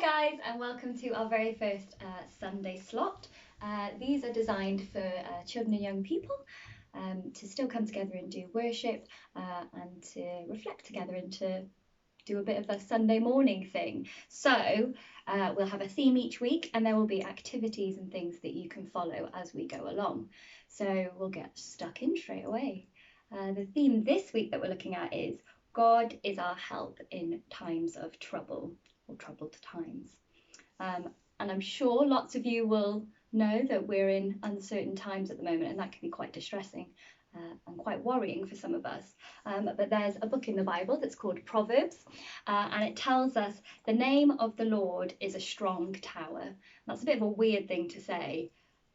guys, and welcome to our very first Sunday slot. These are designed for children and young people to still come together and do worship and to reflect together and to do a bit of a Sunday morning thing. So we'll have a theme each week, and there will be activities and things that you can follow as we go along. So we'll get stuck in straight away. The theme this week that we're looking at is God is our help in times of trouble or troubled times. And I'm sure lots of you will know that we're in uncertain times at the moment, and that can be quite distressing and quite worrying for some of us. But there's a book in the Bible that's called Proverbs, and it tells us the name of the Lord is a strong tower. That's a bit of a weird thing to say.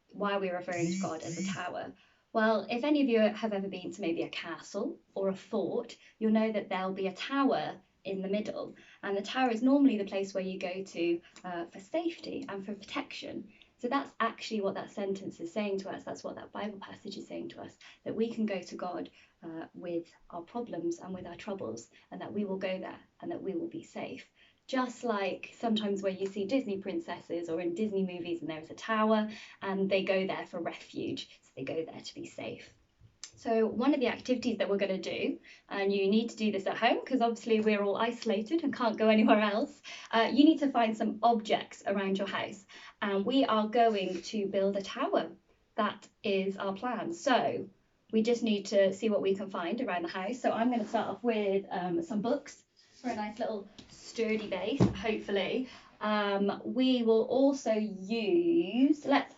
Why are we referring to God as a tower? Well, if any of you have ever been to maybe a castle or a fort, you'll know that there'll be a tower in the middle, and the tower is normally the place where you go to for safety and for protection. So that's actually what that sentence is saying to us. That's what that Bible passage is saying to us, that we can go to God with our problems and with our troubles, and that we will go there and that we will be safe. Just like sometimes where you see Disney princesses or in Disney movies and there's a tower and they go there for refuge, so they go there to be safe. So one of the activities that we're going to do, and you need to do this at home because obviously we're all isolated and can't go anywhere else, you need to find some objects around your house, and we are going to build a tower. That is our plan. So we just need to see what we can find around the house. So I'm going to start off with some books for a nice little sturdy base, hopefully. We will also use, let's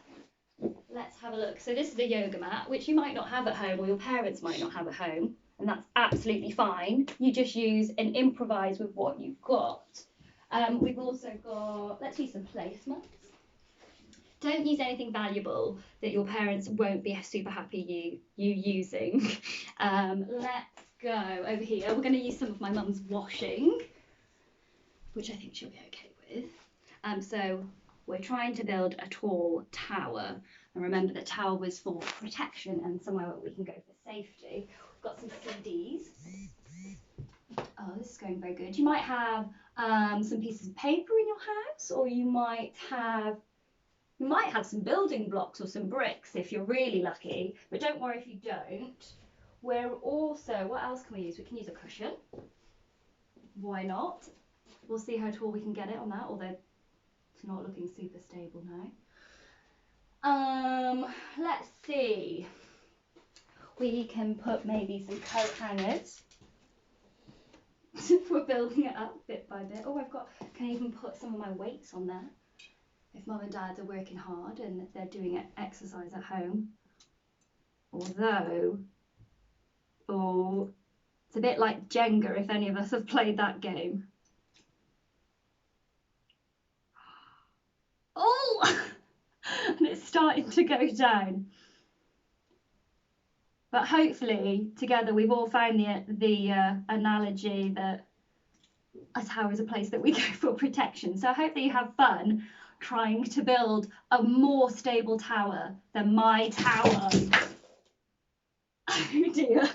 have a look. So this is a yoga mat, which you might not have at home, or your parents might not have at home, and that's absolutely fine. You just use and improvise with what you've got. We've also got, let's use some placemats. Don't use anything valuable that your parents won't be super happy you using. Let's go over here. We're going to use some of my mum's washing, which I think she'll be okay with. So we're trying to build a tall tower, and remember the tower was for protection and somewhere where we can go for safety. We've got some CDs. Oh, this is going very good. You might have some pieces of paper in your house, or you might have some building blocks or some bricks if you're really lucky, but don't worry if you don't. We're also, what else can we use? We can use a cushion. Why not? We'll see how tall we can get it on that, although it's not looking super stable now. Let's see. We can put maybe some coat hangers. We're building it up bit by bit. Oh, can I even put some of my weights on there? If mum and dad are working hard and they're doing exercise at home. Although, it's a bit like Jenga if any of us have played that game. And it's starting to go down. But hopefully together we've all found the analogy that a tower is a place that we go for protection. So I hope that you have fun trying to build a more stable tower than my tower. Oh dear.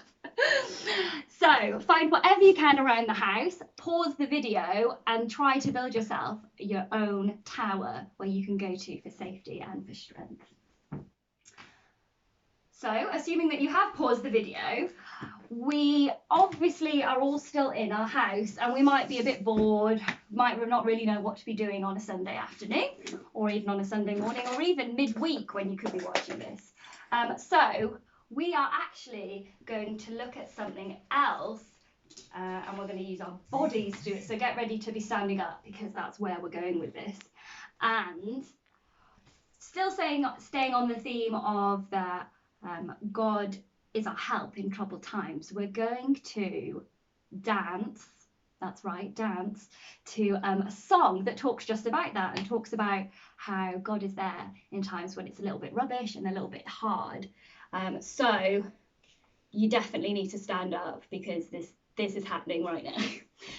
So find whatever you can around the house, pause the video and try to build yourself your own tower where you can go to for safety and for strength. So assuming that you have paused the video, we obviously are all still in our house and we might be a bit bored, might not really know what to be doing on a Sunday afternoon or even on a Sunday morning or even midweek when you could be watching this. So we are actually going to look at something else and we're going to use our bodies to do it. So get ready to be standing up because that's where we're going with this. And still staying on the theme of that God is our help in troubled times, we're going to dance, that's right, dance, to a song that talks just about that and talks about how God is there in times when it's a little bit rubbish and a little bit hard. So you definitely need to stand up because this is happening right now.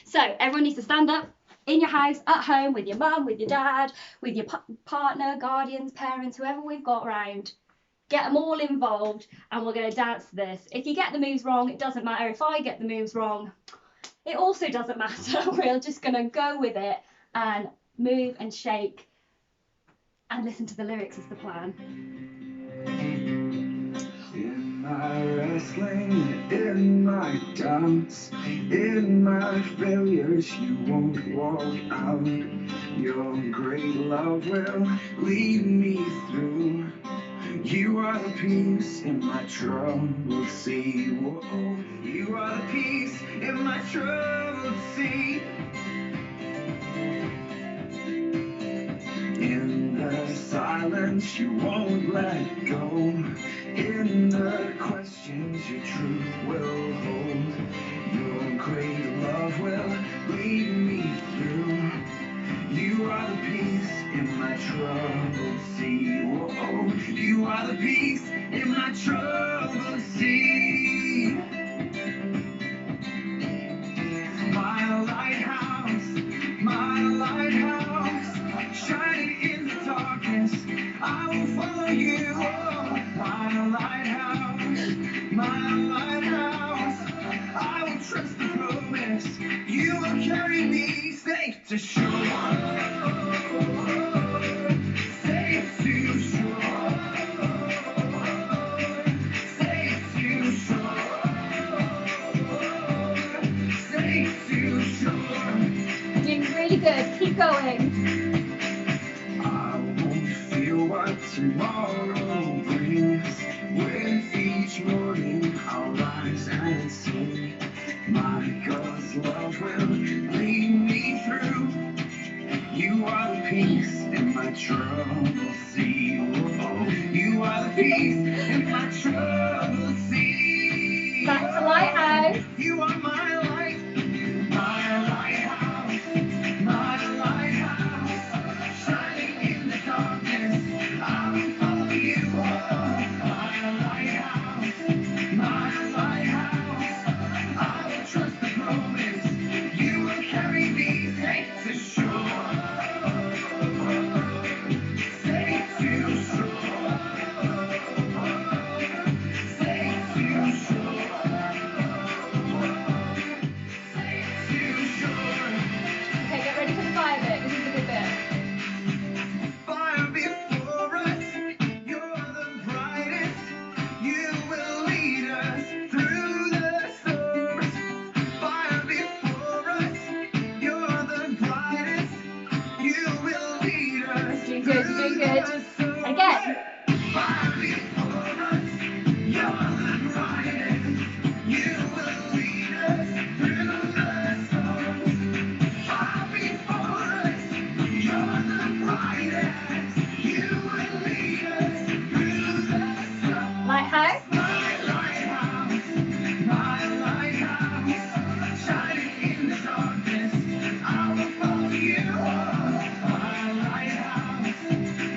So everyone needs to stand up in your house, at home, with your mum, with your dad, with your partner, guardians, parents, whoever we've got around. Get them all involved and we're going to dance to this. If you get the moves wrong, it doesn't matter. If I get the moves wrong, it also doesn't matter. We're just going to go with it and move and shake and listen to the lyrics is the plan. In my wrestling, in my doubts, in my failures, you won't walk out. Your great love will lead me through. You are the peace in my troubled sea. Whoa. You are the peace in my troubled sea. In the silence, you won't let go. In the questions, your truth will hold. Your great love will lead me through. You are the peace in my troubled sea. Whoa. You are the peace in my troubled sea. My lighthouse, shining in the darkness, I will follow you. My lighthouse, I will trust the promise. You will carry me safe to shore. Safe to shore. Safe to shore. Safe to shore. Doing really good. Keep going. I won't feel what tomorrow brings. With each morning I'll rise and sing. My God's love will lead me through. You are the peace in my troubled sea. Whoa. You are the peace in my troubled sea. Back to lighthouse. You are my light, my lighthouse, my lighthouse, shining in the darkness. I will follow you. My lighthouse, I will trust the promise. You will carry me safe to shore. Safe to shore. Safe to shore. Safe to shore. Okay, get ready for the fire bit. This is a good bit. Fire before us, you're the brightest. You will lead us through the storms. Fire before us, you're the brightest. You will lead us Doing good, through doing good. the storms. Again. Fire before us, you're the brightest. You will lead us through the storms. Fire before us, you're the brightest. You will lead us through the storms. Lighthouse. My lighthouse, shining in the darkness, I will follow you.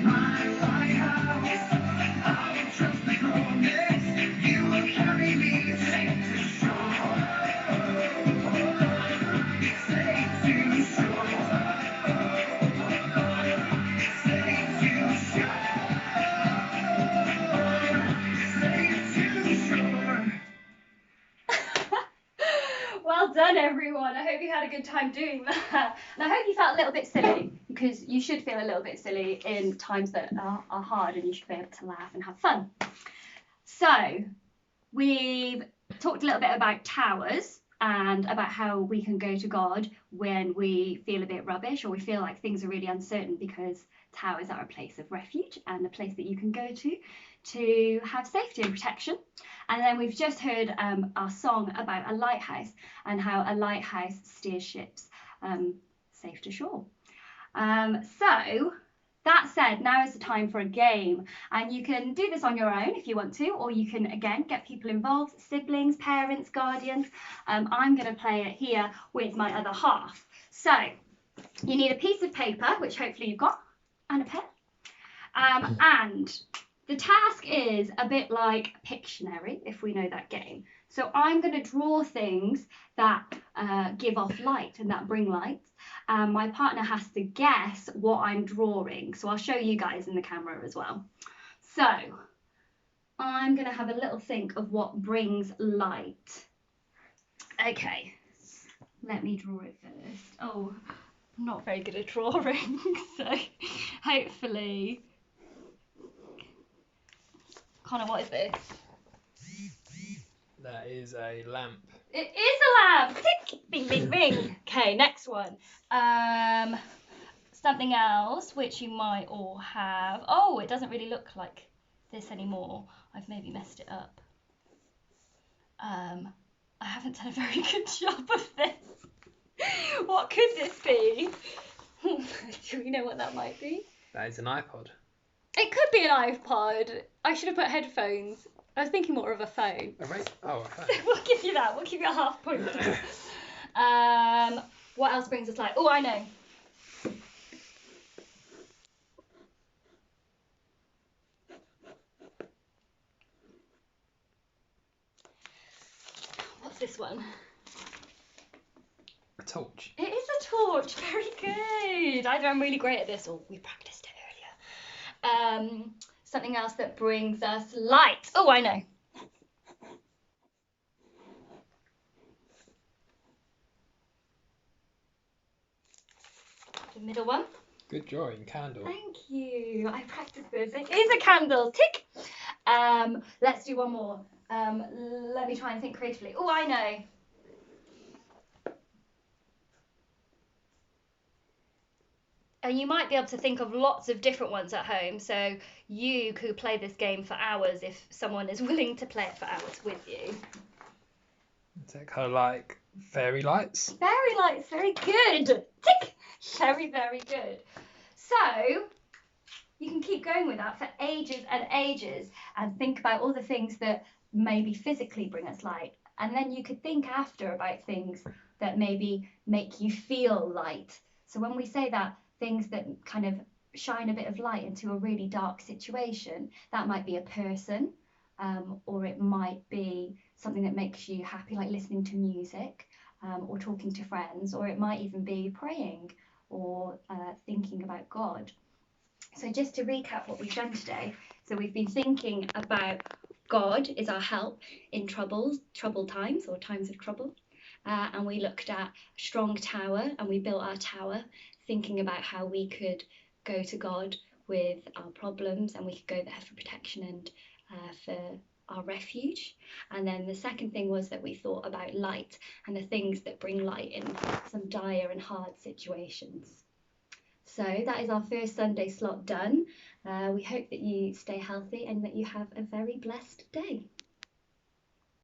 My lighthouse, I will trust the promise. You will carry me safe to shore. Safe to shore. Safe to shore. Safe to shore. Well done, everyone. I hope you had a good time doing that. And I hope you felt a little bit silly, because you should feel a little bit silly in times that are hard, and you should be able to laugh and have fun. So we've talked a little bit about towers and about how we can go to God when we feel a bit rubbish or we feel like things are really uncertain, because towers are a place of refuge and a place that you can go to have safety and protection. And then we've just heard our song about a lighthouse and how a lighthouse steers ships safe to shore. So that said, now is the time for a game, and you can do this on your own if you want to, or you can again get people involved, siblings, parents, guardians. I'm going to play it here with my other half. So you need a piece of paper, which hopefully you've got, and a pen. And the task is a bit like Pictionary, if we know that game. So I'm going to draw things that give off light and that bring light. My partner has to guess what I'm drawing. So I'll show you guys in the camera as well. So I'm going to have a little think of what brings light. Okay, let me draw it first. Oh, I'm not very good at drawing, so hopefully. Connor, what is this? That is a lamp. It is a lamp. Tick, bing, bing, bing. Okay, next one. Something else which you might all have. Oh, it doesn't really look like this anymore. I've maybe messed it up. I haven't done a very good job of this. What could this be? Do we know what that might be? That is an iPod. It could be an iPod. I should have put headphones. I was thinking more of a phone. Oh, right. Oh, a phone. We'll give you that. We'll give you a half point. What else brings us light? Oh, I know. What's this one? A torch. It is a torch. Very good. Either I'm really great at this or we practiced it earlier. Something else that brings us light. Oh, I know. The middle one. Good drawing, candle. Thank you. I practiced this. It is a candle. Tick. Let's do one more. Let me try and think creatively. Oh, I know. And you might be able to think of lots of different ones at home, so you could play this game for hours if someone is willing to play it for hours with you. Is that kind of like fairy lights? Fairy lights, very good. Tick. Very, very good. So you can keep going with that for ages and ages and think about all the things that maybe physically bring us light. And then you could think after about things that maybe make you feel light. So when we say that, things that kind of shine a bit of light into a really dark situation, that might be a person, or it might be something that makes you happy, like listening to music, or talking to friends, or it might even be praying or thinking about God. So just to recap what we've done today, so we've been thinking about God is our help in troubled times or times of trouble. And we looked at a strong tower and we built our tower thinking about how we could go to God with our problems and we could go there for protection and for our refuge. And then the second thing was that we thought about light and the things that bring light in some dire and hard situations. So that is our first Sunday slot done. We hope that you stay healthy and that you have a very blessed day.